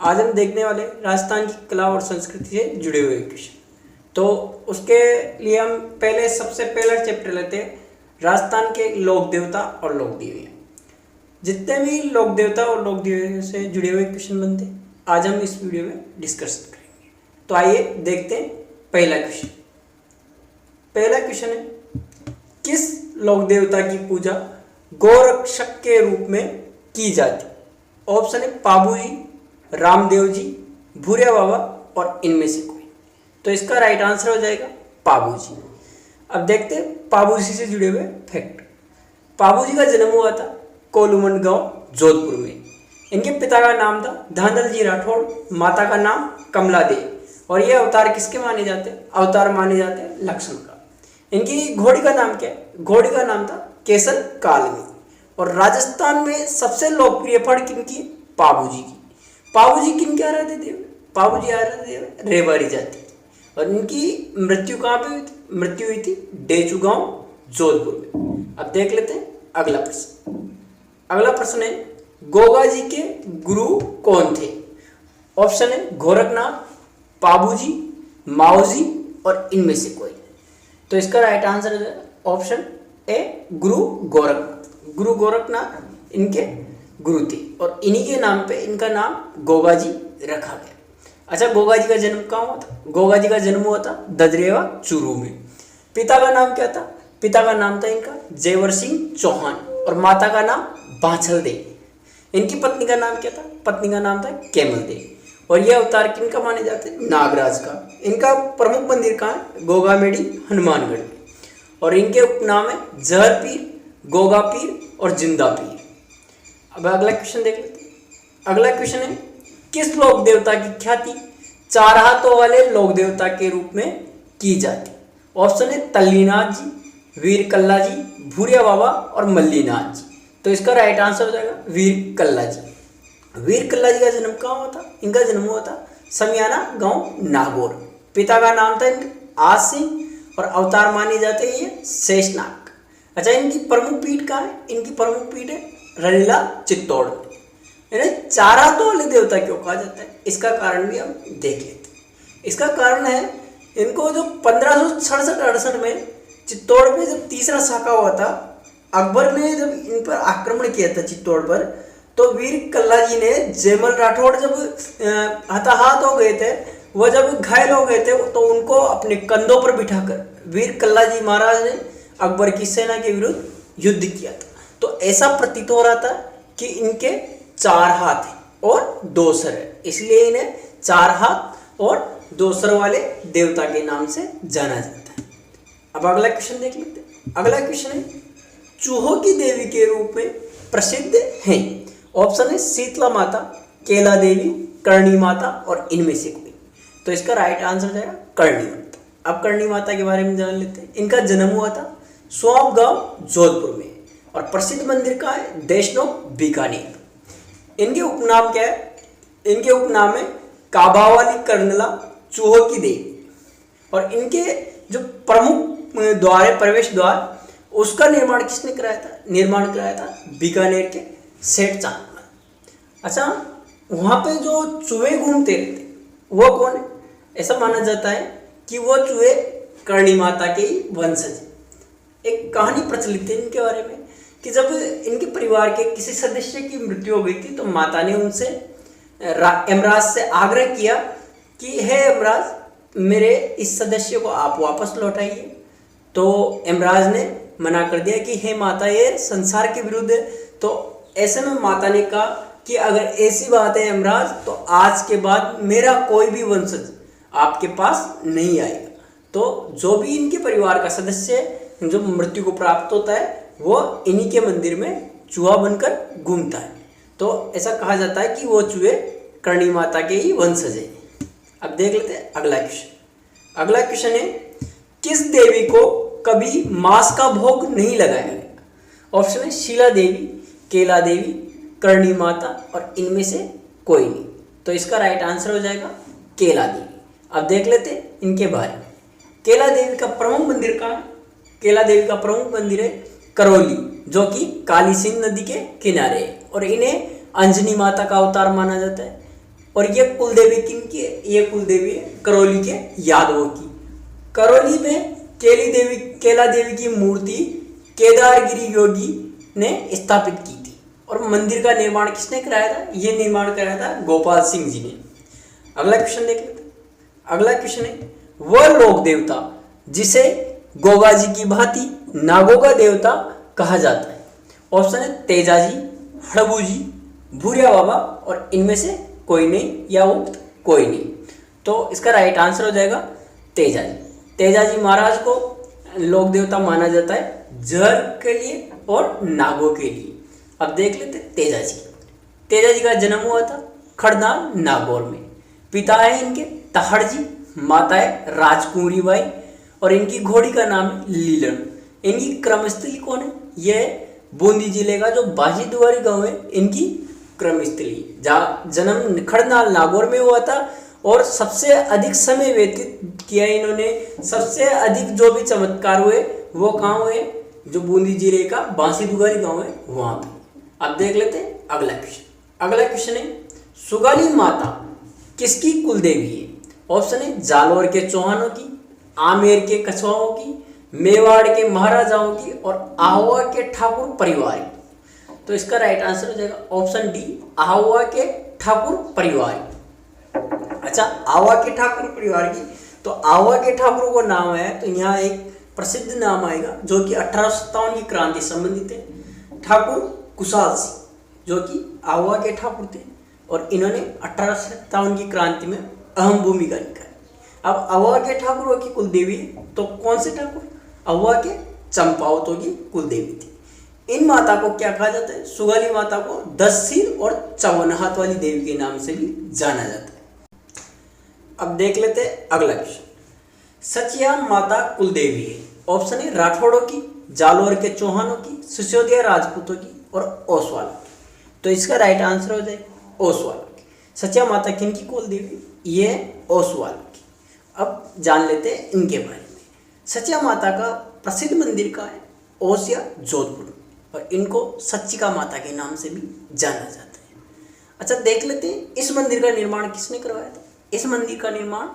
आज हम देखने वाले राजस्थान की कला और संस्कृति से जुड़े हुए क्वेश्चन। तो उसके लिए हम सबसे पहला चैप्टर लेते हैं, राजस्थान के लोक देवता और लोक देवियाँ। जितने भी लोक देवता और लोक देवियों से जुड़े हुए क्वेश्चन बनते हैं आज हम इस वीडियो में डिस्कस करेंगे। तो आइए देखते हैं पहला क्वेश्चन। पहला क्वेश्चन है, किस लोक देवता की पूजा गोरक्षक के रूप में की जाती? ऑप्शन है पाबूजी, रामदेव जी, भूरिया बाबा और इनमें से कोई। तो इसका राइट आंसर हो जाएगा पाबूजी। अब देखते हैं पाबूजी से जुड़े हुए फैक्ट। पाबूजी का जन्म हुआ था कोलूमंड गांव, जोधपुर में। इनके पिता का नाम था धांधल जी राठौड़, माता का नाम कमला देवी। और ये अवतार किसके माने जाते हैं? अवतार माने जाते हैं लक्ष्मण का। इनकी घोड़ी का नाम क्या है? घोड़ी का नाम था केसर कालमी। और राजस्थान में सबसे लोकप्रिय फड़ किनकी? पाबूजी की। पाबूजी किनके आराध्य देव? पाबूजी आराध्य देव रेवाड़ी जाति। और इनकी मृत्यु कहाँ पे हुई थी? मृत्यु हुई थी डेचू गांव, जोधपुर में। अब देख लेते हैं अगला प्रश्न। अगला प्रश्न है, गोगा जी के गुरु कौन थे? ऑप्शन है गोरखनाथ, पाबूजी, माओजी और इनमें से कोई। तो इसका राइट आंसर है ऑप्शन ए गुरु गोरखनाथ। गुरु गोरखनाथ इनके गुरु थे और इन्हीं के नाम पे इनका नाम गोगा जी रखा गया। अच्छा, गोगा जी का जन्म कहाँ हुआ था? गोगा जी का जन्म हुआ था ददरेवा चूरू में। पिता का नाम क्या था? पिता का नाम था इनका जेवर सिंह चौहान और माता का नाम बांछल देवी। इनकी पत्नी का नाम क्या था? पत्नी का नाम था केमल देवी। और यह अवतार किनका माने जाते हैं? नागराज का। इनका प्रमुख मंदिर कहाँ है? गोगामेड़ी, हनुमानगढ़ में। और इनके उपनाम है जहर पीर, गोगा पीर और जिंदा पीर। अब अगला क्वेश्चन देख लेते हैं। अगला क्वेश्चन है, किस लोक देवता की ख्याति चार हाथों वाले लोक देवता के रूप में की जाती? ऑप्शन है तल्लीनाथ जी, वीर कल्ला जी, भूरिया बाबा और मल्लीनाथ जी। तो इसका राइट आंसर हो जाएगा वीर कल्ला जी। वीर कल्ला जी का जन्म कहाँ हुआ था? इनका जन्म हुआ था समियाना गांव, नागौर। पिता का नाम था इनका आज सिंह और अवतार माने जाते हैं ये शेषनाग। अच्छा, इनकी प्रमुख पीठ कहाँ है? इनकी प्रमुख पीठ है रलीला, चित्तौड़ में। इन्हें चार हाथों वाले देवता क्यों कहा जाता है? इसका कारण भी हम देख लेते हैं। इसका कारण है, इनको जो 1567-68 में चित्तौड़ पे जब तीसरा साका हुआ था, अकबर ने जब इन पर आक्रमण किया था चित्तौड़ पर, तो वीर कल्ला जी ने जयमल राठौड़ जब हताहत हो गए थे, वह जब घायल हो गए थे, तो उनको अपने कंधों पर बिठाकर वीर कल्ला जी महाराज ने अकबर की सेना के विरुद्ध युद्ध किया था। तो ऐसा प्रतीत हो रहा था कि इनके चार हाथ हैं और दो सर है, इसलिए इन्हें चार हाथ और दो सर वाले देवता के नाम से जाना जाता है। अब अगला क्वेश्चन देख लेते हैं। अगला क्वेश्चन है, चूहों की देवी के रूप में प्रसिद्ध हैं। ऑप्शन है शीतला माता, केला देवी, करणी माता और इनमें से कोई। तो इसका राइट आंसर जाएगा करणी माता। अब करणी माता के बारे में जान लेते हैं। इनका जन्म हुआ था स्वाब गांव, जोधपुर में। और प्रसिद्ध मंदिर का है देशनोक, बीकानेर। इनके उपनाम क्या है? इनके उपनाम है काबावाली कर्नला, चूहों की देवी। और इनके जो प्रमुख द्वार है, प्रवेश द्वार, उसका निर्माण किसने कराया था? निर्माण कराया था बीकानेर के सेठ चांद। अच्छा, वहाँ पे जो चूहे घूमते रहते वो कौन है? ऐसा माना जाता है कि वो चूहे करणी माता के ही वंशज। एक कहानी प्रचलित है इनके बारे में कि जब इनके परिवार के किसी सदस्य की मृत्यु हो गई थी, तो माता ने उनसे यमराज से आग्रह किया कि हे यमराज, मेरे इस सदस्य को आप वापस लौटाइए। तो यमराज ने मना कर दिया कि हे माता, ये संसार के विरुद्ध है। तो ऐसे में माता ने कहा कि अगर ऐसी बात है यमराज, तो आज के बाद मेरा कोई भी वंशज आपके पास नहीं आएगा। तो जो भी इनके परिवार का सदस्य जो मृत्यु को प्राप्त होता है, वो इन्हीं के मंदिर में चूहा बनकर घूमता है। तो ऐसा कहा जाता है कि वो चूहे करणी माता के ही वंशज हैं। अब देख लेते हैं अगला क्वेश्चन। अगला क्वेश्चन है, किस देवी को कभी मांस का भोग नहीं लगाया गया? ऑप्शन है शीला देवी, केला देवी, करणी माता और इनमें से कोई नहीं। तो इसका राइट आंसर हो जाएगा केला देवी। अब देख लेते हैं इनके बारे में। केला देवी का प्रमुख मंदिर कहाँ है? केला देवी का प्रमुख मंदिर है करौली, जो कि काली सिंध नदी के किनारे है। और इन्हें अंजनी माता का अवतार माना जाता है। और ये कुल देवी किन की है? ये कुल देवी है करौली के यादवों की। करौली में केला देवी की मूर्ति केदारगिरी योगी ने स्थापित की थी। और मंदिर का निर्माण किसने कराया था? ये निर्माण कराया था गोपाल सिंह जी ने। अगला क्वेश्चन देख लेते हैं। अगला क्वेश्चन है, वह लोक देवता जिसे गोगा जी की भांति नागों का देवता कहा जाता है। ऑप्शन है तेजाजी, हड़बू जी, भूरिया बाबा और इनमें से कोई नहीं या उक्त कोई नहीं। तो इसका राइट आंसर हो जाएगा तेजाजी। तेजाजी महाराज को लोक देवता माना जाता है जहर के लिए और नागों के लिए। अब देख लेते तेजाजी। तेजाजी का जन्म हुआ था खड़नाल नागौर में। पिता है इनके तहड़ जी, माता है राजकुमारी बाई और इनकी घोड़ी का नाम है लीलन। इनकी क्रमस्थली कौन है? यह बूंदी जिले का जो बाजी दुआरी गांव है इनकी क्रमस्थली, जहाँ जन्म खड़नाल नागौर में हुआ था और सबसे अधिक समय व्यतीत किया इन्होंने। सबसे अधिक जो भी चमत्कार हुए वो कहाँ हुए? जो बूंदी जिले का बांसी दुआरी गांव है वहां पे। अब देख लेते हैं अगला क्वेश्चन। अगला क्वेश्चन है, सुगाली माता किसकी कुल देवी है? ऑप्शन है जालोर के चौहानों की, आमेर के कछुआओं की, मेवाड़ के महाराजाओं की और आहुआ के ठाकुर परिवार की। तो इसका राइट आंसर हो जाएगा ऑप्शन डी, आहुआ के ठाकुर परिवार। अच्छा, आहुआ के ठाकुर परिवार की, तो आहुआ के ठाकुरों को नाम है तो यहाँ एक प्रसिद्ध नाम आएगा जो कि 1857 की क्रांति संबंधित है, ठाकुर कुशाल सिंह, जो कि आहुआ के ठाकुर थे और इन्होंने 1857 की क्रांति में अहम भूमिका निभाई। अब आहुआ के ठाकुरों की कुल देवी तो कौन से ठाकुर? आहुआ के चंपावतों की कुल देवी थी। इन माता को क्या कहा जाता है? सुगाली माता को 10 सिर और 54 हाथ वाली देवी के नाम से भी जाना जाता है। अब देख लेते हैं अगला क्वेश्चन। सचिया माता कुल देवी है। ऑप्शन है राठौड़ों की, जालोर के चौहानों की, सिसोदिया राजपूतों की और ओसवाल की। तो इसका राइट आंसर हो जाएगा ओसवाल की। सचिया माता किन की कुल देवी? ये ओसवाल की। अब जान लेते हैं इनके बारे में। सचिया माता का प्रसिद्ध मंदिर का है ओसिया जोधपुर और इनको सच्चिका माता के नाम से भी जाना जाता है। अच्छा, देख लेते हैं इस मंदिर का निर्माण किसने करवाया था? इस मंदिर का निर्माण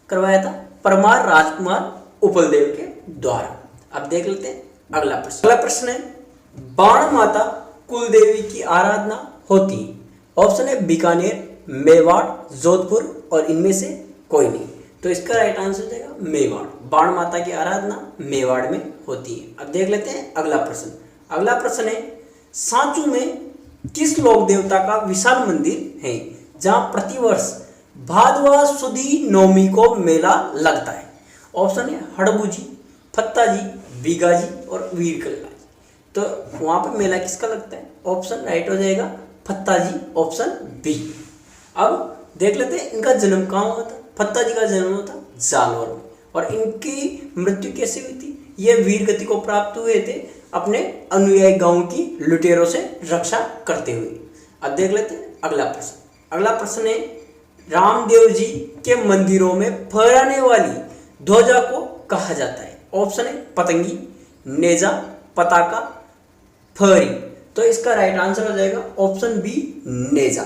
करवाया था परमार राजकुमार उपलदेव के द्वारा। अब देख लेते हैं अगला प्रश्न। अगला प्रश्न है, बाण माता कुल देवी की आराधना होती है। ऑप्शन है बीकानेर, मेवाड़, जोधपुर और इनमें से कोई नहीं। तो इसका राइट आंसर हो जाएगा मेवाड़। बाण माता की आराधना मेवाड़ में होती है। अब देख लेते हैं अगला प्रश्न। अगला प्रश्न है, सांचू में किस लोक देवता का विशाल मंदिर है जहां प्रतिवर्ष भादवा सुदी नवमी को मेला लगता है? ऑप्शन है हड़बू जी, फत्ता जी, बीगा जी और वीरकल्ला जी। तो वहां पर मेला किसका लगता है? ऑप्शन राइट हो जाएगा फत्ता जी, ऑप्शन बी। अब देख लेते हैं इनका जन्म कहाँ हुआ था। फत्ता जी का जन्म हुआ था जालोर में और इनकी मृत्यु कैसे हुई थी? ये वीर गति को प्राप्त हुए थे अपने अनुयायी गांव की लुटेरों से रक्षा करते हुए। अब देख लेते हैं अगला प्रश्न। अगला प्रश्न है, रामदेव जी के मंदिरों में फहराने वाली ध्वजा को कहा जाता है? ऑप्शन है पतंगी, नेजा, पताका, फहरी। तो इसका राइट आंसर हो जाएगा ऑप्शन बी, नेजा।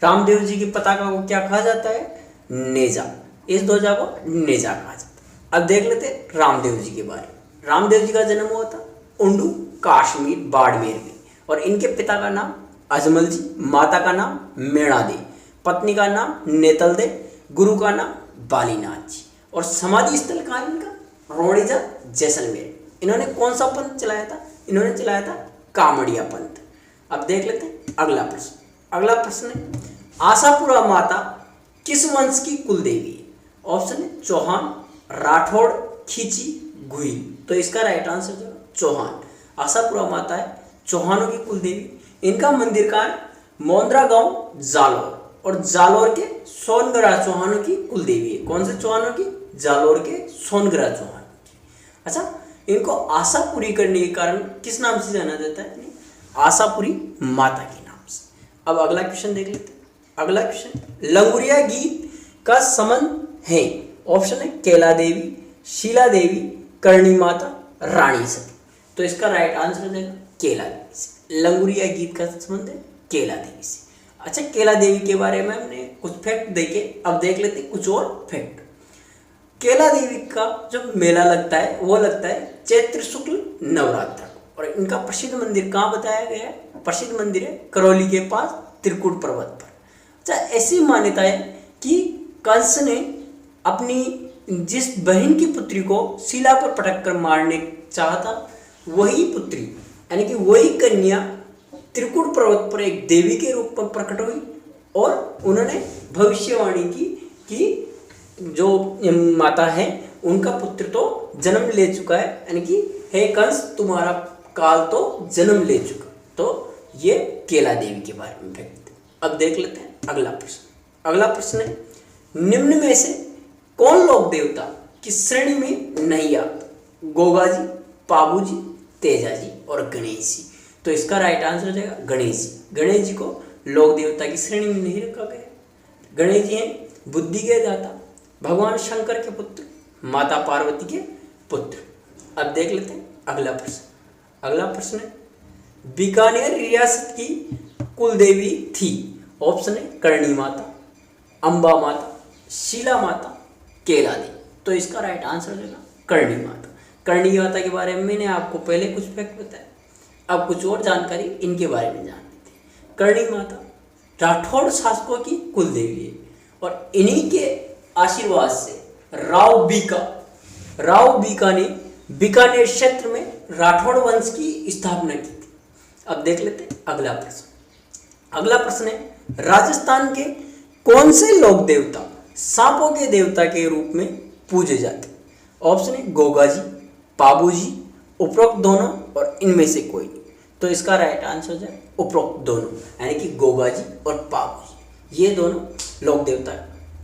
रामदेव जी की पताका को क्या कहा जाता है? नेजा। इस ध्वजा को नेजा कहा जाता है। अब देख लेते हैं रामदेव जी के बारे में। रामदेव जी का जन्म हुआ था उंडू, कश्मीर, बाड़मेर में और इनके पिता का नाम अजमल जी, माता का नाम मेणा दे, पत्नी का नाम नेतल दे, गुरु का नाम बालीनाथ जी और समाधि स्थल कहाँ है इनका? रोड़ीजा, जैसलमेर। इन्होंने कौन सा पंथ चलाया था? इन्होंने चलाया था कामड़िया पंथ। अब देख लेते हैं अगला प्रश्न। अगला प्रश्न है, आशापुरा माता किस वंश की कुल देवी है? ऑप्शन है चौहान, राठौड़, खींची, गुहिल। तो इसका राइट आंसर जो चौहान। आशापुरा माता है चौहानों की कुल देवी। इनका मंदिर कहाँ है? मोंद्रा गांव, जालोर और जालोर के सोनगरा चौहानों की कुल देवी है। कौन से चौहानों की? जालोर के सोनगरा चौहान की। अच्छा, इनको आशा पूरी करने के कारण किस नाम से जाना जाता है? आशापुरी माता के नाम से। अब अगला क्वेश्चन देख लेते हैं। अगला क्वेश्चन, लंगुरिया गीत का संबंध है? ऑप्शन है केला देवी, शीला देवी, करणी माता, रानी सती। तो इसका राइट आंसर हो जाएगा केला देवी से। लंगुरिया गीत का संबंध है केला देवी से। अच्छा, केला देवी के बारे में हमने कुछ फैक्ट देखे, अब देख लेते हैं कुछ और फैक्ट। केला देवी का जो मेला लगता है वो लगता है चैत्र शुक्ल नवरात्र को, और इनका प्रसिद्ध मंदिर कहाँ बताया गया है? प्रसिद्ध मंदिर है करौली के पास त्रिकुट पर्वत पर। अच्छा, ऐसी मान्यता है कि कंस ने अपनी जिस बहन की पुत्री को शिला पर पटक कर मारने चाहा था, वही पुत्री यानी कि वही कन्या त्रिकुट पर्वत पर एक देवी के रूप में प्रकट हुई और उन्होंने भविष्यवाणी की कि जो माता है उनका पुत्र तो जन्म ले चुका है, यानी कि हे कंस तुम्हारा काल तो जन्म ले चुका। तो ये केला देवी के बारे में व्यक्त। अब देख लेते हैं अगला प्रश्न। अगला प्रश्न है, निम्न में से कौन लोक देवता की श्रेणी में नहीं आता? गोगा जी, पाबू जी, तेजा जी और गणेश जी। तो इसका राइट आंसर हो जाएगा गणेश जी। गणेश जी को लोक देवता की श्रेणी में नहीं रखा गया। गणेश जी हैं बुद्धि के दाता, भगवान शंकर के पुत्र, माता पार्वती के पुत्र। अब देख लेते हैं अगला प्रश्न। अगला प्रश्न है, बीकानेर रियासत की कुल देवी थी? ऑप्शन है करणी माता, अम्बा माता, शीला माता, केला देवी। तो इसका राइट आंसर हो जाएगा करणी माता। करणी माता के बारे में मैंने आपको पहले कुछ फैक्ट बताया, अब कुछ और जानकारी इनके बारे में जान लेते हैं। करणी माता राठौड़ शासकों की कुल देवी है और इन्हीं के आशीर्वाद से राव बीका ने बीकानेर क्षेत्र में राठौड़ वंश की स्थापना की थी। अब देख लेते हैं अगला प्रश्न। अगला प्रश्न है, राजस्थान के कौन से लोक देवता सांपों के देवता के रूप में पूजे जाते? ऑप्शन है गोगा जी, पाबू जी, उपरोक्त दोनों और इनमें से कोई नहीं। तो इसका राइट आंसर हो जाए उपरोक्त दोनों, यानी कि गोगा जी और पाबू जी, ये दोनों लोक देवता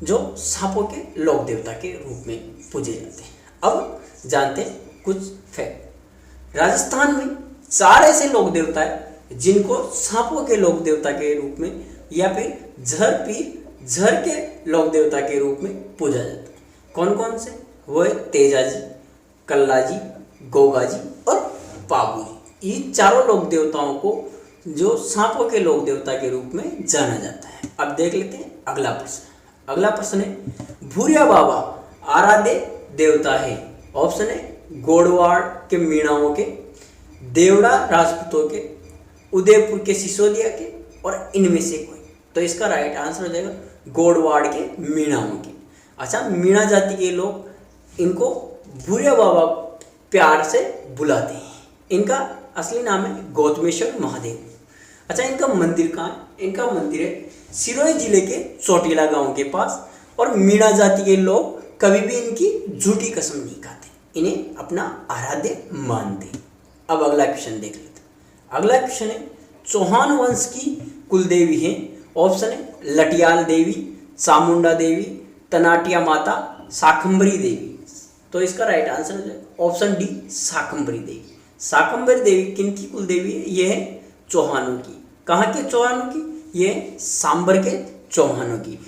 जो सांपों के लोक देवता के रूप में पूजे जाते हैं। अब जानते हैं कुछ फैक्ट। राजस्थान में 4 ऐसे लोक देवता है जिनको सांपों के लोक देवता के रूप में या फिर झर के लोक देवता के रूप में पूजा जाता है। कौन कौन से? वो है तेजा जी, कल्ला जी, गोगा जी और पाबू जी। ये चारों लोक देवताओं को जो सांपों के लोक देवता के रूप में जाना जाता है। अब देख लेते हैं अगला प्रश्न। अगला प्रश्न है, भूरिया बाबा आराध्य देवता है? ऑप्शन है गोडवाड़ के मीणाओं के, देवड़ा राजपूतों के, उदयपुर के सिसोदिया के और इनमें से कोई। तो इसका राइट आंसर हो जाएगा गोडवाड़ के मीणाओं के। अच्छा, मीणा जाति के लोग इनको भूरिया बाबा प्यार से बुलाते हैं। इनका असली नाम है गौतमेश्वर महादेव। अच्छा, इनका मंदिर कहाँ है? इनका मंदिर है सिरोही जिले के चोटीला गांव के पास। और मीणा जाति के लोग कभी भी इनकी झूठी कसम नहीं खाते, इन्हें अपना आराध्य मानते। अब अगला क्वेश्चन देख लेते हैं। अगला क्वेश्चन है, चौहान वंश की कुल देवी है? ऑप्शन है लटियाल देवी, चामुंडा देवी, तनाटिया माता, शाकंभरी देवी। तो इसका राइट आंसर हो जाएगा ऑप्शन डी, शाकंभरी देवी। शाकंभरी देवी किनकी कुल देवी है? ये है चौहानों की। कहाँ के चौहानों की? ये है सांबर के चौहानों की।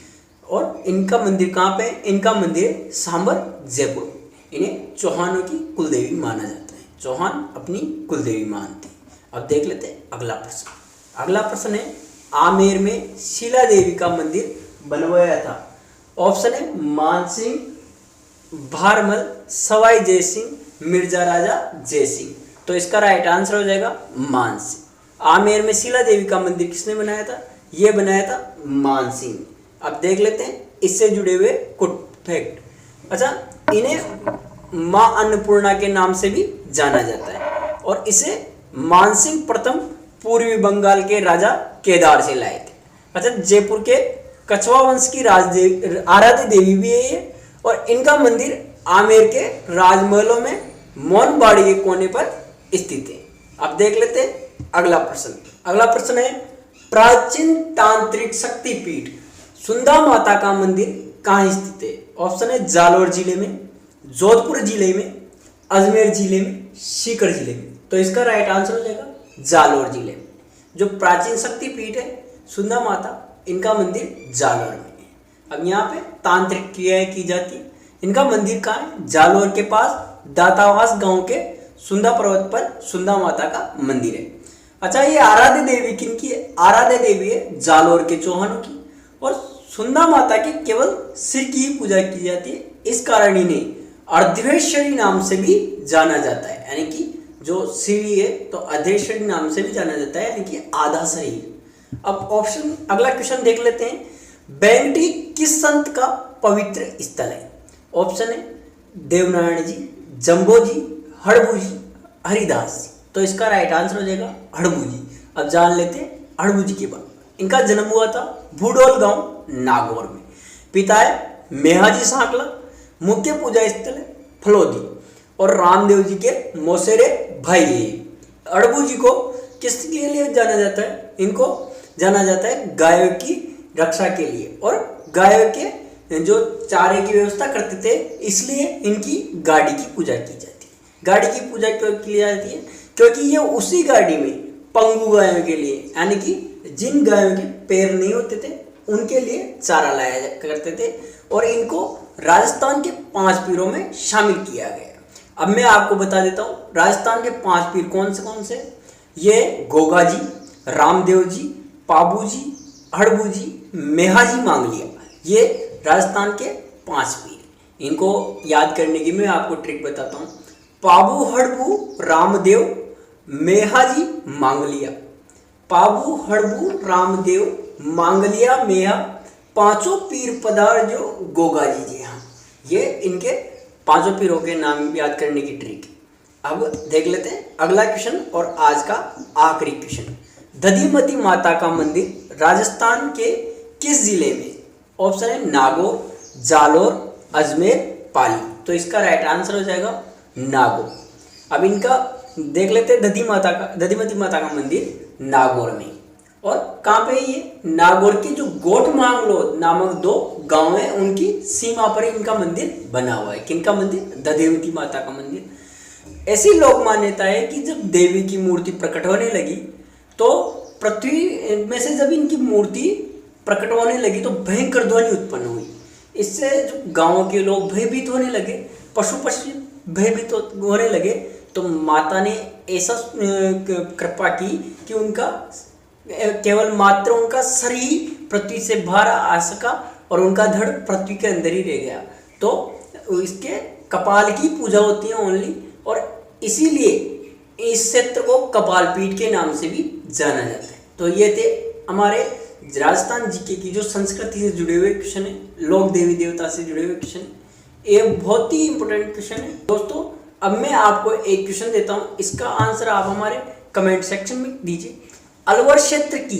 और इनका मंदिर कहाँ पे है? इनका मंदिर सांबर जयपुर। इन्हें चौहानों की कुल देवी माना जाता है। चौहान अपनी कुल देवी मानते हैं। अब देख लेते हैं अगला प्रश्न। अगला प्रश्न है, आमेर में शीला देवी का मंदिर बनवाया था? ऑप्शन है मानसिंह, भारमल, सवाई जयसिंह, मिर्जा राजा जयसिंह। तो इसका राइट आंसर हो जाएगा मानसिंह। आमेर में शीला देवी का मंदिर किसने बनाया था? ये बनाया था मानसिंह। अब देख लेते हैं इससे जुड़े हुए कुछ फैक्ट। अच्छा, इन्हें माँ अन्नपूर्णा के नाम से भी जाना जाता है और इसे मानसिंह प्रथम पूर्वी बंगाल के राजा केदार से लाए थे। अच्छा, जयपुर के कछवा वंश की आराध्य देवी भी है ये, और इनका मंदिर आमेर के राजमहलों में मौनबाड़ी के कोने पर स्थित है। अब देख लेते हैं अगला प्रश्न। अगला प्रश्न है, प्राचीन तांत्रिक शक्तिपीठ सुंदा माता का मंदिर कहाँ स्थित है? ऑप्शन है जालोर जिले में, जोधपुर जिले में, अजमेर जिले में, सीकर जिले में। तो इसका राइट आंसर हो जाएगा जालोर जिले में। जो प्राचीन शक्तिपीठ है सुंदा माता, इनका मंदिर जालोर में है। अब यहाँ पे तांत्रिक क्रियाएं की जाती है। इनका मंदिर कहाँ है? जालोर के पास दातावास गांव के सुंदा पर्वत पर सुंदा माता का मंदिर है। अच्छा, ये आराध्य देवी किनकी है? आराध्य देवी है जालोर के चौहानों की। और सुंदा माता के केवल सिर की ही पूजा की जाती है, इस कारण इन्हें अर्धेश्वरी नाम से भी जाना जाता है, यानी कि जो सीढ़ी है तो अर्धेश्वरी नाम से भी जाना जाता है, यानी कि आधा शरीर। अब ऑप्शन अगला क्वेश्चन देख लेते हैं, बेंगटी किस संत का पवित्र स्थल है? ऑप्शन है देवनारायण जी, जम्बो जी, हड़बू जी, हरिदास जी। तो इसका राइट आंसर हो जाएगा हड़बू जी। अब जान लेते हैं हड़बू जी की बात। इनका जन्म हुआ था भूडोल गांव नागौर में। पिता है मेहाजी सांकला, मुख्य पूजा स्थल है फलोदी, और रामदेव जी के मौसेरे भाई है। हड़बू जी को किस लिए जाना जाता है? इनको जाना जाता है गायों की रक्षा के लिए, और गायों के जो चारे की व्यवस्था करते थे, इसलिए इनकी गाड़ी की पूजा की जाती है। गाड़ी की पूजा क्यों की जाती है? क्योंकि ये उसी गाड़ी में पंगु गायों के लिए, यानी कि जिन गायों के पैर नहीं होते थे उनके लिए चारा लाया करते थे, और इनको राजस्थान के 5 पीरों में शामिल किया गया। अब मैं आपको बता देता हूँ राजस्थान के 5 पीर कौन से। ये गोगा जी, रामदेव जी, पाबू जी, हड़बू जी, मेहाजी मांगलिया, ये राजस्थान के 5 पीर। इनको याद करने की मैं आपको ट्रिक बताता हूँ। पाबू, हड़बू, रामदेव, मेहाजी, मांगलिया। पाबू, हड़बू, रामदेव, मांगलिया, मेहा, 5 पीर पधार जो गोगा जी। हाँ, ये इनके 5 पीरों के नाम याद करने की ट्रिक है। अब देख लेते हैं अगला क्वेश्चन और आज का आखिरी क्वेश्चन। दधिमती माता का मंदिर राजस्थान के किस जिले में? ऑप्शन है नागौर, जालोर, अजमेर, पाली। तो इसका राइट आंसर हो जाएगा नागौर। अब इनका देख लेते हैं दधिमती माता का मंदिर नागौर में। और कहाँ पे ये? नागौर की जो गोट मांगलो नामक 2 गांव है, उनकी सीमा पर इनका मंदिर बना हुआ है। किनका मंदिर? दधिमती माता का मंदिर। ऐसी लोक मान्यता है कि जब देवी की मूर्ति प्रकट होने लगी तो पृथ्वी में से जब इनकी मूर्ति प्रकट होने लगी तो भयंकर ध्वनि उत्पन्न हुई। इससे जो गांव के लोग भयभीत होने लगे, पशु पक्षी भयभीत होने लगे, तो माता ने ऐसा कृपा की कि उनका केवल मात्र उनका शरीर पृथ्वी से बाहर आ सका और उनका धड़ पृथ्वी के अंदर ही रह गया। तो इसके कपाल की पूजा होती है ओनली, और इसीलिए इस क्षेत्र को कपाल पीठ के नाम से भी जाना जाता है। तो ये थे हमारे राजस्थान जीके की जो संस्कृति से जुड़े हुए क्वेश्चन है, लोक देवी देवता से जुड़े हुए क्वेश्चन है। ये बहुत ही इंपॉर्टेंट क्वेश्चन है दोस्तों। अब मैं आपको एक क्वेश्चन देता हूँ, इसका आंसर आप हमारे कमेंट सेक्शन में दीजिए। अलवर क्षेत्र की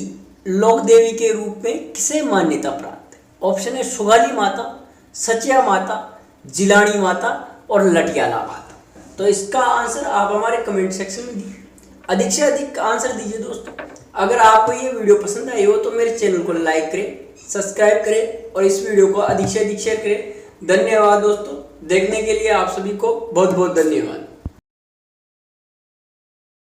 लोक देवी के रूप में किसे मान्यता प्राप्त है? ऑप्शन है सुगाली माता, सचिया माता, जिलानी माता और लटियाला माता। तो इसका आंसर आप हमारे कमेंट सेक्शन में दीजिए, अधिक से अधिक आंसर दीजिए दोस्तों। अगर आपको ये वीडियो पसंद आई हो तो मेरे चैनल को लाइक करें, सब्सक्राइब करें और इस वीडियो को अधिक से अधिक शेयर करें। धन्यवाद दोस्तों, देखने के लिए आप सभी को बहुत बहुत धन्यवाद।